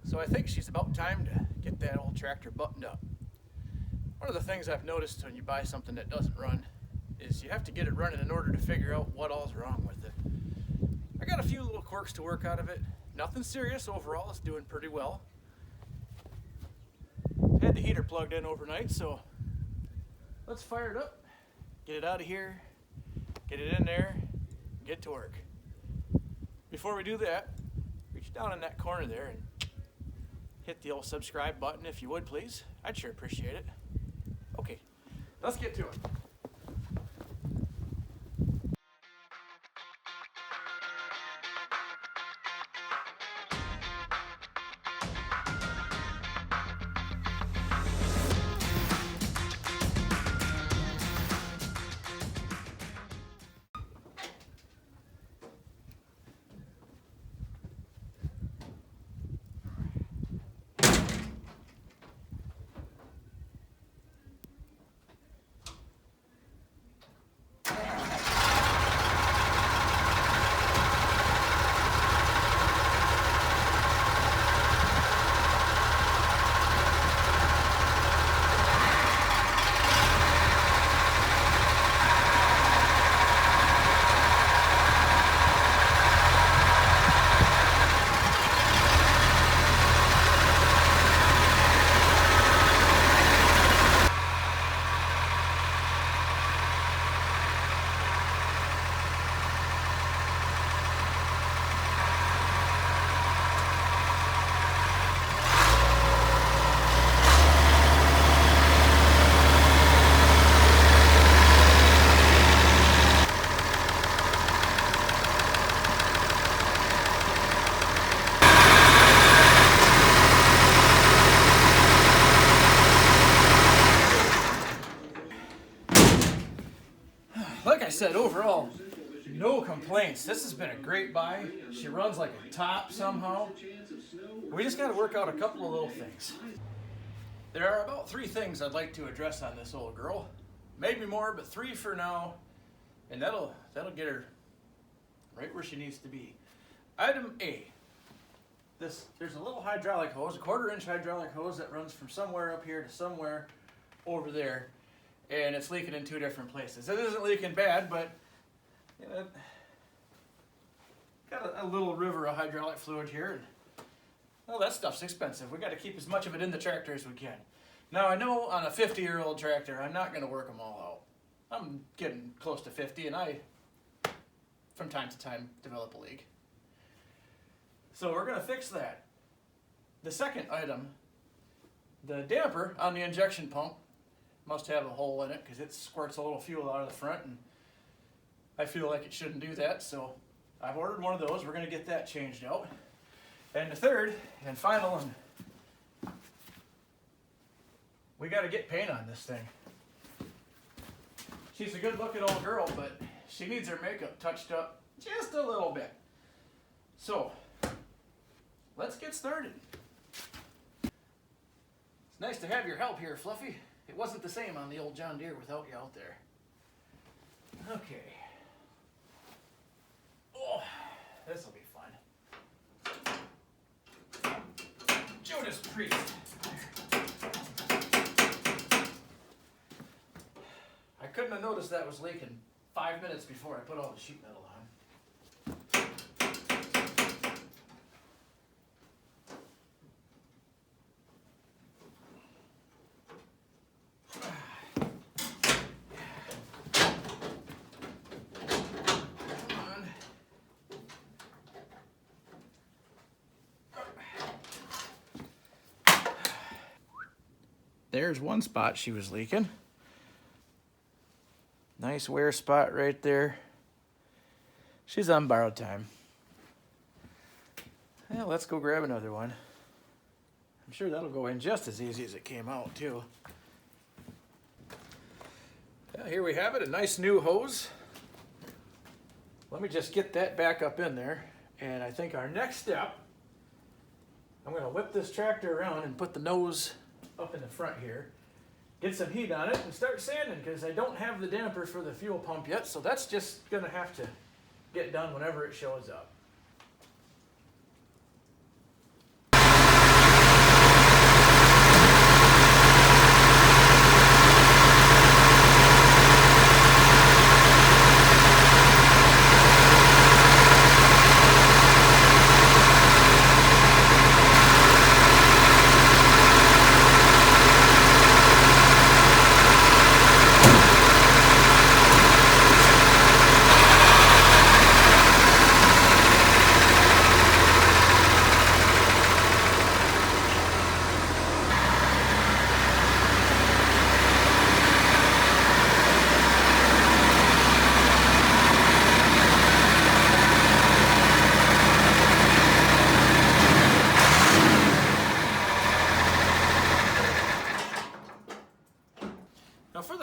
So I think she's about time to get that old tractor buttoned up. One of the things I've noticed when you buy something that doesn't run is you have to get it running in order to figure out what all's wrong with it. I got a few little quirks to work out of it. Nothing serious overall, it's doing pretty well. Had the heater plugged in overnight, so let's fire it up, get it out of here, get it in there, get to work. Before we do that, reach down in that corner there and hit the old subscribe button if you would, please. I'd sure appreciate it. Okay, let's get to it. Like I said, overall, no complaints. This has been a great buy. She runs like a top somehow. We just got to work out a couple of little things. There are about 3 things I'd like to address on this old girl. Maybe more, but 3 for now, and that'll get her right where she needs to be. Item A. There's a little hydraulic hose, a 1/4-inch hydraulic hose that runs from somewhere up here to somewhere over there. And it's leaking in 2 different places. It isn't leaking bad, but you know, got a little river of hydraulic fluid here. And, well, that stuff's expensive. We got to keep as much of it in the tractor as we can. Now, I know on a 50-year-old tractor, I'm not going to work them all out. I'm getting close to 50, and I, from time to time, develop a leak. So we're going to fix that. The second item, the damper on the injection pump, must have a hole in it because it squirts a little fuel out of the front, and I feel like it shouldn't do that, so I've ordered one of those. We're going to get that changed out. And the third and final, and we got to get paint on this thing. She's a good looking old girl, but she needs her makeup touched up just a little bit. So let's get started. It's nice to have your help here, Fluffy. It wasn't the same on the old John Deere without you out there. Okay. Oh, this will be fun. Judas Priest. I couldn't have noticed that was leaking 5 minutes before I put all the sheet metal on. There's one spot she was leaking. Nice wear spot right there. She's on borrowed time. Well, let's go grab another one. I'm sure that'll go in just as easy as it came out, too. Well, here we have it, a nice new hose. Let me just get that back up in there. And I think our next step, I'm going to whip this tractor around and put the nose up in the front here, get some heat on it, and start sanding, because I don't have the damper for the fuel pump yet, so that's just going to have to get done whenever it shows up.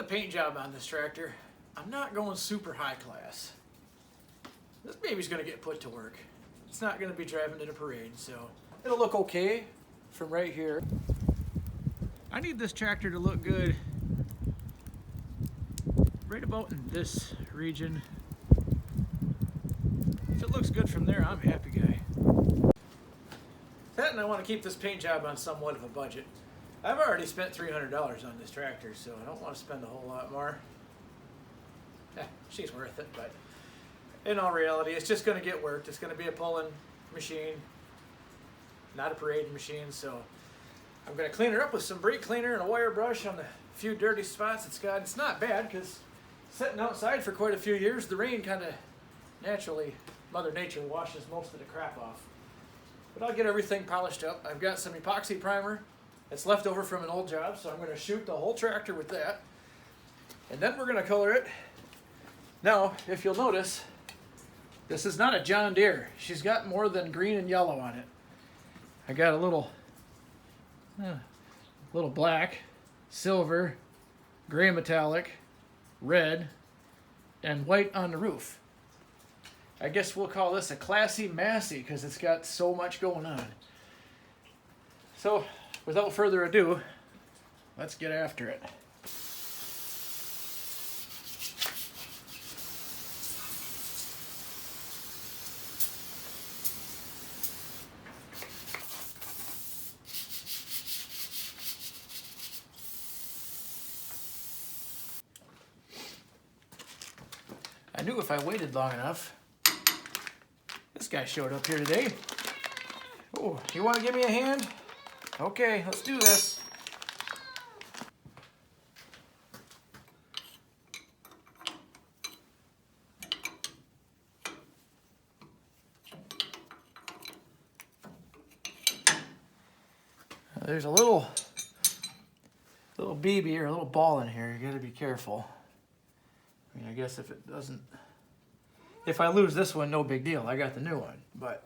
paint job on this tractor, I'm not going super high class. This baby's gonna get put to work. It's not gonna be driving in a parade, so it'll look okay from right here. I need this tractor to look good right about in this region. If it looks good from there, I'm a happy guy. That, and I want to keep this paint job on somewhat of a budget. I've already spent $300 on this tractor, so I don't want to spend a whole lot more. She's worth it, but in all reality, it's just going to get worked. It's going to be a pulling machine, not a parading machine, so I'm going to clean her up with some brake cleaner and a wire brush on the few dirty spots it's got. It's not bad, because sitting outside for quite a few years, the rain kind of naturally, Mother Nature washes most of the crap off. But I'll get everything polished up. I've got some epoxy primer that's left over from an old job, so I'm going to shoot the whole tractor with that. And then we're going to color it. Now, if you'll notice, this is not a John Deere. She's got more than green and yellow on it. I got a little black, silver, gray metallic, red, and white on the roof. I guess we'll call this a classy Massey because it's got so much going on. So, without further ado, let's get after it. I knew if I waited long enough. This guy showed up here today. Oh, you want to give me a hand? Okay, let's do this. There's a little BB or a little ball in here. You got to be careful. I mean, I guess if it doesn't, if I lose this one, no big deal. I got the new one, but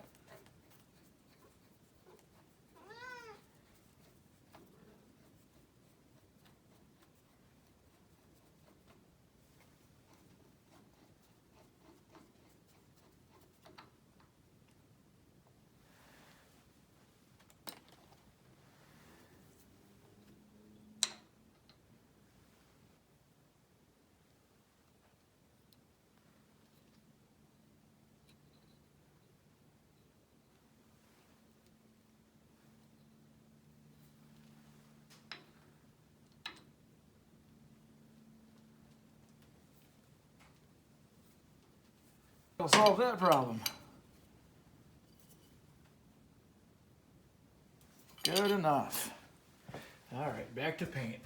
I'll solve that problem. Good enough. All right, back to paint.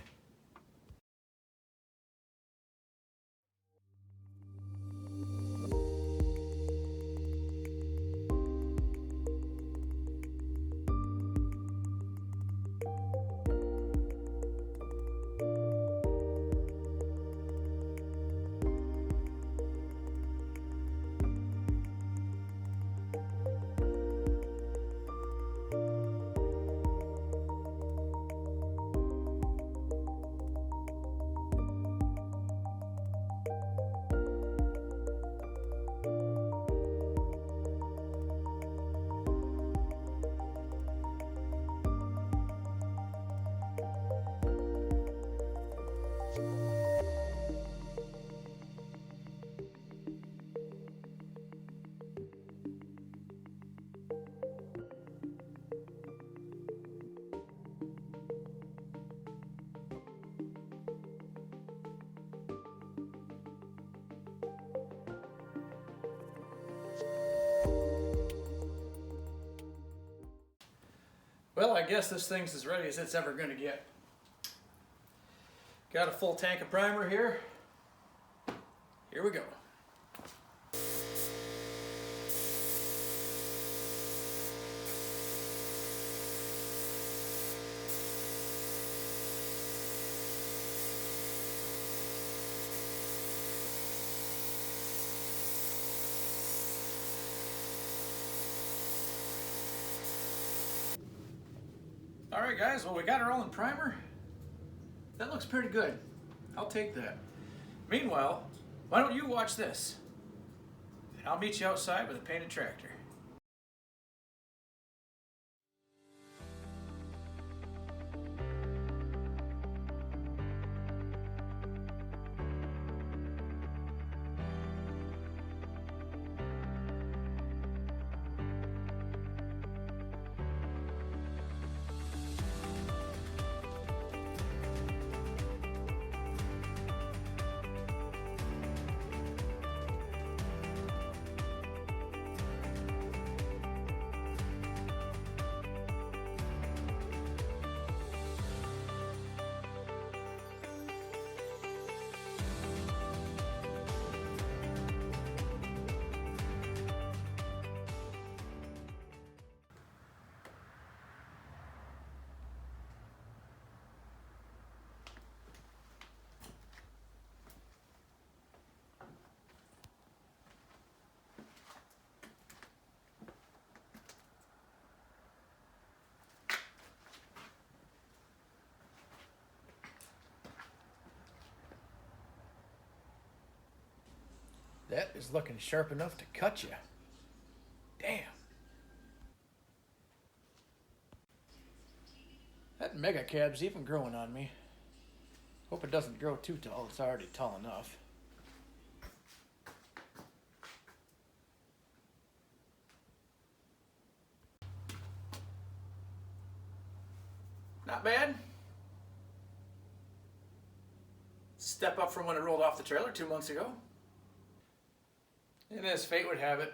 Well, I guess this thing's as ready as it's ever going to get. Got a full tank of primer here. Here we go. Alright guys, well we got her all in primer. That looks pretty good. I'll take that. Meanwhile, why don't you watch this? And I'll meet you outside with a painted tractor. That is looking sharp enough to cut you. Damn. That mega cab's even growing on me. Hope it doesn't grow too tall. It's already tall enough. Not bad. Step up from when it rolled off the trailer 2 months ago. And as fate would have it,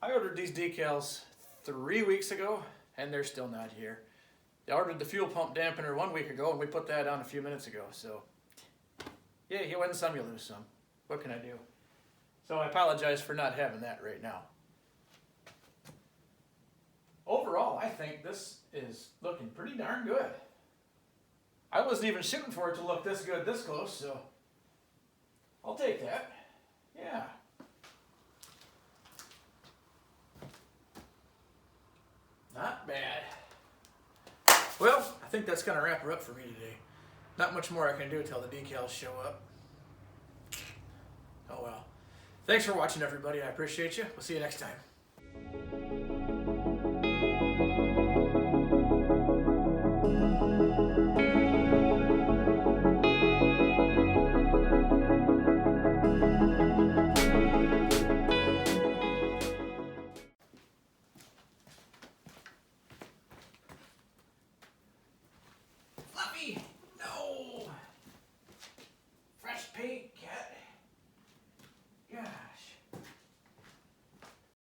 I ordered these decals 3 weeks ago, and they're still not here. I ordered the fuel pump dampener 1 week ago, and we put that on a few minutes ago. So, yeah, you win some, you lose some. What can I do? So I apologize for not having that right now. Overall, I think this is looking pretty darn good. I wasn't even shooting for it to look this good this close, so I'll take that. Yeah. Not bad. Well, I think that's going to wrap her up for me today. Not much more I can do until the decals show up. Oh well. Thanks for watching, everybody. I appreciate you. We'll see you next time.